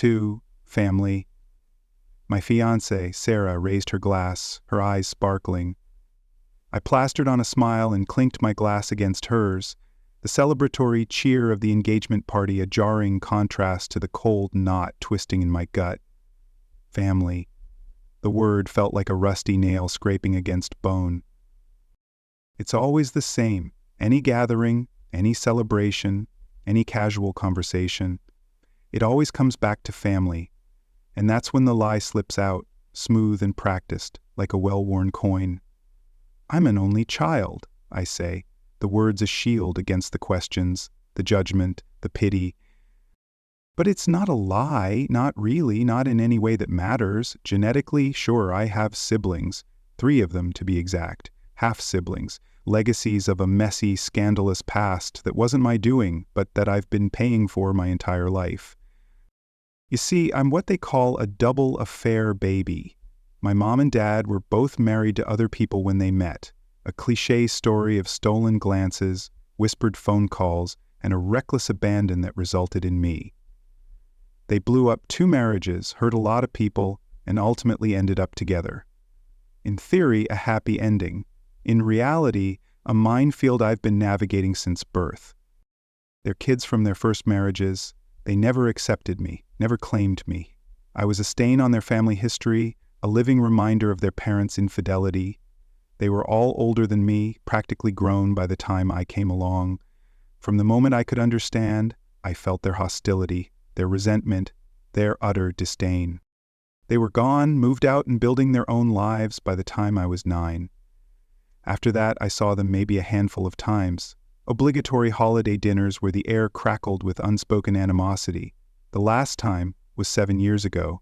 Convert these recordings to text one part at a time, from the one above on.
to family. My fiancée, Sarah, raised her glass, her eyes sparkling. I plastered on a smile and clinked my glass against hers, the celebratory cheer of the engagement party a jarring contrast to the cold knot twisting in my gut. Family. The word felt like a rusty nail scraping against bone. It's always the same. Any gathering, any celebration, any casual conversation. It always comes back to family. And that's when the lie slips out, smooth and practiced, like a well-worn coin. I'm an only child, I say, the words a shield against the questions, the judgment, the pity. But it's not a lie, not really, not in any way that matters. Genetically, sure, I have siblings, 3 of them to be exact, half-siblings, legacies of a messy, scandalous past that wasn't my doing, but that I've been paying for my entire life. You see, I'm what they call a double affair baby. My mom and dad were both married to other people when they met, a cliché story of stolen glances, whispered phone calls, and a reckless abandon that resulted in me. They blew up 2 marriages, hurt a lot of people, and ultimately ended up together. In theory, a happy ending. In reality, a minefield I've been navigating since birth. They're kids from their first marriages. They never accepted me, never claimed me. I was a stain on their family history, a living reminder of their parents' infidelity. They were all older than me, practically grown by the time I came along. From the moment I could understand, I felt their hostility, their resentment, their utter disdain. They were gone, moved out and building their own lives by the time I was 9. After that, I saw them maybe a handful of times. Obligatory holiday dinners where the air crackled with unspoken animosity. The last time was 7 years ago.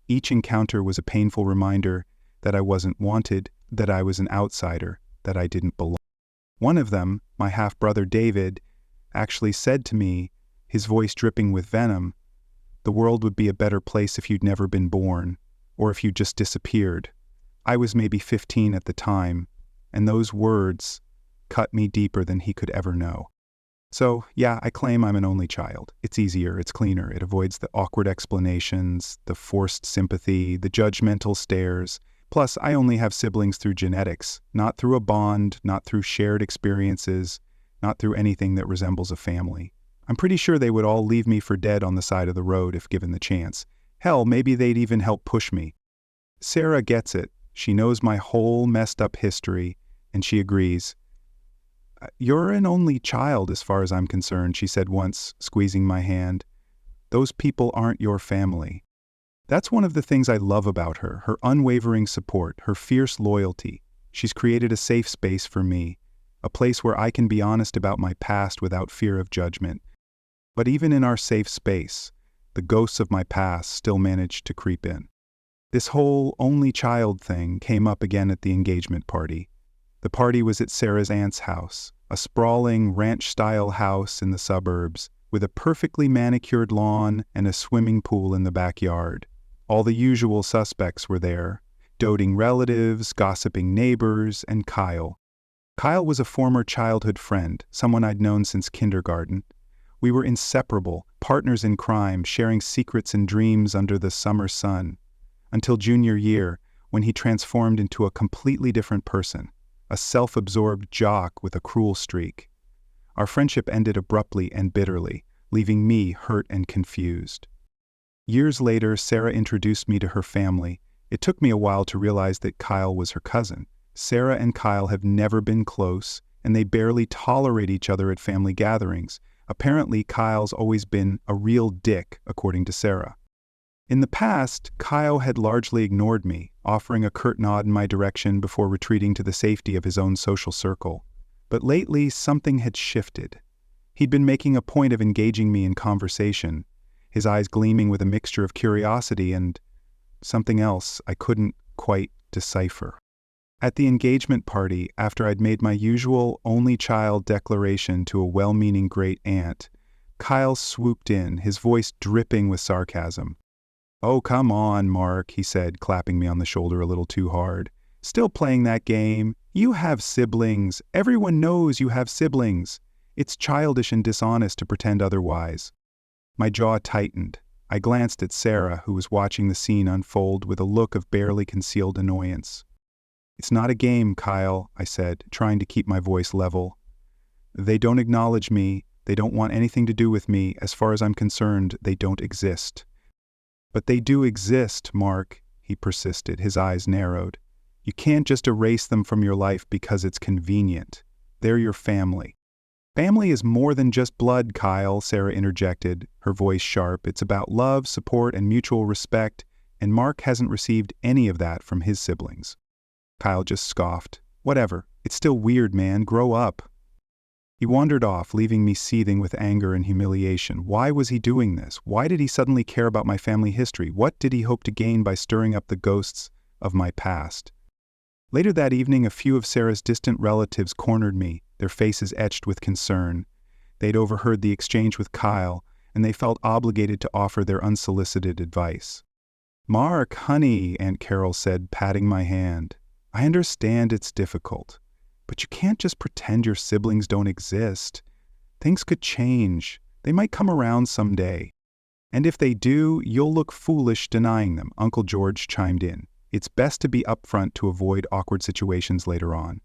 Each encounter was a painful reminder that I wasn't wanted, that I was an outsider, that I didn't belong. One of them, my half-brother David, actually said to me, his voice dripping with venom, "The world would be a better place if you'd never been born, or if you just disappeared." I was maybe 15 at the time, and those words cut me deeper than he could ever know. So, yeah, I claim I'm an only child. It's easier, it's cleaner, it avoids the awkward explanations, the forced sympathy, the judgmental stares. Plus, I only have siblings through genetics, not through a bond, not through shared experiences, not through anything that resembles a family. I'm pretty sure they would all leave me for dead on the side of the road if given the chance. Hell, maybe they'd even help push me. Sarah gets it. She knows my whole messed up history, and she agrees. "You're an only child as far as I'm concerned," she said once, squeezing my hand. "Those people aren't your family." That's one of the things I love about her, her unwavering support, her fierce loyalty. She's created a safe space for me, a place where I can be honest about my past without fear of judgment. But even in our safe space, the ghosts of my past still managed to creep in. This whole only child thing came up again at the engagement party. The party was at Sarah's aunt's house, a sprawling ranch-style house in the suburbs, with a perfectly manicured lawn and a swimming pool in the backyard. All the usual suspects were there, doting relatives, gossiping neighbors, and Kyle. Kyle was a former childhood friend, someone I'd known since kindergarten. We were inseparable, partners in crime, sharing secrets and dreams under the summer sun. Until junior year, when he transformed into a completely different person, a self-absorbed jock with a cruel streak. Our friendship ended abruptly and bitterly, leaving me hurt and confused. Years later, Sarah introduced me to her family. It took me a while to realize that Kyle was her cousin. Sarah and Kyle have never been close, and they barely tolerate each other at family gatherings. Apparently, Kyle's always been a real dick, according to Sarah. In the past, Kyle had largely ignored me, offering a curt nod in my direction before retreating to the safety of his own social circle. But lately, something had shifted. He'd been making a point of engaging me in conversation, his eyes gleaming with a mixture of curiosity and something else I couldn't quite decipher. At the engagement party, after I'd made my usual only child declaration to a well-meaning great aunt, Kyle swooped in, his voice dripping with sarcasm. "Oh, come on, Mark," he said, clapping me on the shoulder a little too hard. "Still playing that game? You have siblings. Everyone knows you have siblings. It's childish and dishonest to pretend otherwise." My jaw tightened. I glanced at Sarah, who was watching the scene unfold with a look of barely concealed annoyance. "It's not a game, Kyle," I said, trying to keep my voice level. "They don't acknowledge me. They don't want anything to do with me. As far as I'm concerned, they don't exist." "But they do exist, Mark," he persisted, his eyes narrowed. "You can't just erase them from your life because it's convenient. They're your family." "Family is more than just blood, Kyle," Sarah interjected, her voice sharp. "It's about love, support, and mutual respect, and Mark hasn't received any of that from his siblings." Kyle just scoffed. "Whatever. It's still weird, man. Grow up." He wandered off, leaving me seething with anger and humiliation. Why was he doing this? Why did he suddenly care about my family history? What did he hope to gain by stirring up the ghosts of my past? Later that evening, a few of Sarah's distant relatives cornered me, their faces etched with concern. They'd overheard the exchange with Kyle, and they felt obligated to offer their unsolicited advice. "Mark, honey," Aunt Carol said, patting my hand. "I understand it's difficult, but you can't just pretend your siblings don't exist. Things could change. They might come around someday. And if they do, you'll look foolish denying them," Uncle George chimed in. "It's best to be upfront to avoid awkward situations later on."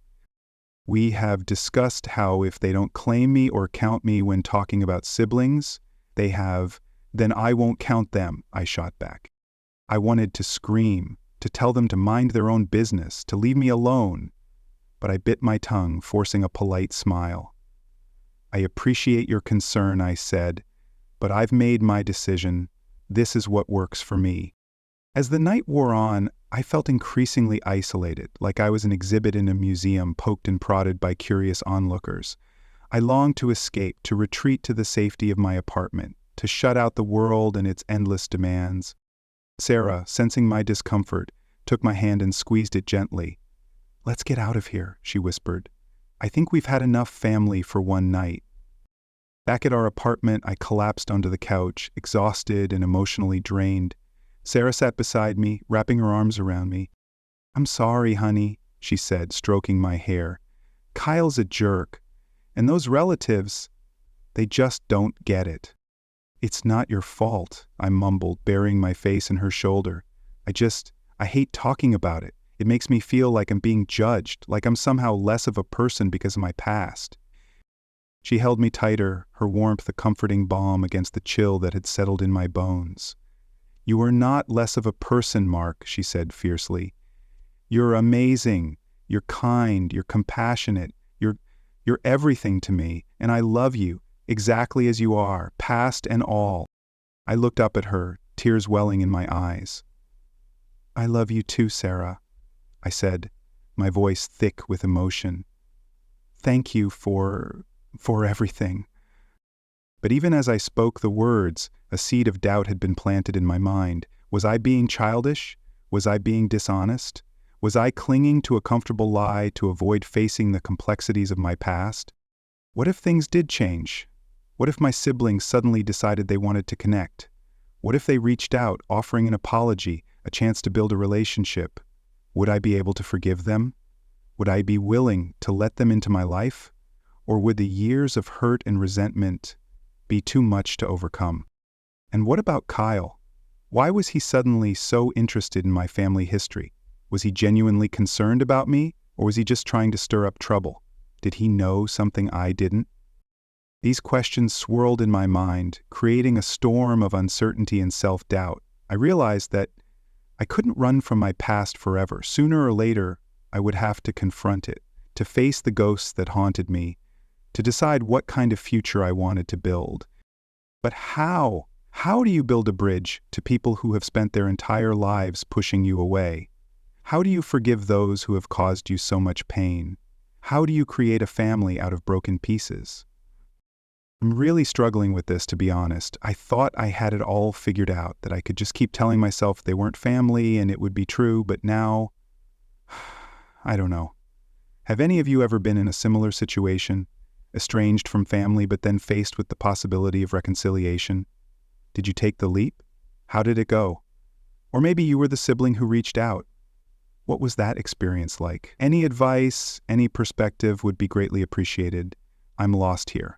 "We have discussed how if they don't claim me or count me when talking about siblings, they have, then I won't count them," I shot back. I wanted to scream, to tell them to mind their own business, to leave me alone, but I bit my tongue, forcing a polite smile. "I appreciate your concern," I said, "but I've made my decision. This is what works for me." As the night wore on, I felt increasingly isolated, like I was an exhibit in a museum poked and prodded by curious onlookers. I longed to escape, to retreat to the safety of my apartment, to shut out the world and its endless demands. Sarah, sensing my discomfort, took my hand and squeezed it gently. "Let's get out of here," she whispered. "I think we've had enough family for one night." Back at our apartment, I collapsed onto the couch, exhausted and emotionally drained. Sarah sat beside me, wrapping her arms around me. "I'm sorry, honey," she said, stroking my hair. "Kyle's a jerk. And those relatives, they just don't get it." "It's not your fault," I mumbled, burying my face in her shoulder. I hate talking about it. It makes me feel like I'm being judged, like I'm somehow less of a person because of my past." She held me tighter, her warmth a comforting balm against the chill that had settled in my bones. "You are not less of a person, Mark," she said fiercely. "You're amazing. You're kind. You're compassionate. You're everything to me, and I love you, exactly as you are, past and all." I looked up at her, tears welling in my eyes. "I love you too, Sarah," I said, my voice thick with emotion. "Thank you for everything." But even as I spoke the words, a seed of doubt had been planted in my mind. Was I being childish? Was I being dishonest? Was I clinging to a comfortable lie to avoid facing the complexities of my past? What if things did change? What if my siblings suddenly decided they wanted to connect? What if they reached out, offering an apology, a chance to build a relationship? Would I be able to forgive them? Would I be willing to let them into my life? Or would the years of hurt and resentment be too much to overcome? And what about Kyle? Why was he suddenly so interested in my family history? Was he genuinely concerned about me, or was he just trying to stir up trouble? Did he know something I didn't? These questions swirled in my mind, creating a storm of uncertainty and self-doubt. I realized that I couldn't run from my past forever. Sooner or later, I would have to confront it, to face the ghosts that haunted me, to decide what kind of future I wanted to build. But how? How do you build a bridge to people who have spent their entire lives pushing you away? How do you forgive those who have caused you so much pain? How do you create a family out of broken pieces? I'm really struggling with this, to be honest. I thought I had it all figured out, that I could just keep telling myself they weren't family and it would be true, but now, I don't know. Have any of you ever been in a similar situation? Estranged from family, but then faced with the possibility of reconciliation? Did you take the leap? How did it go? Or maybe you were the sibling who reached out. What was that experience like? Any advice, any perspective would be greatly appreciated. I'm lost here.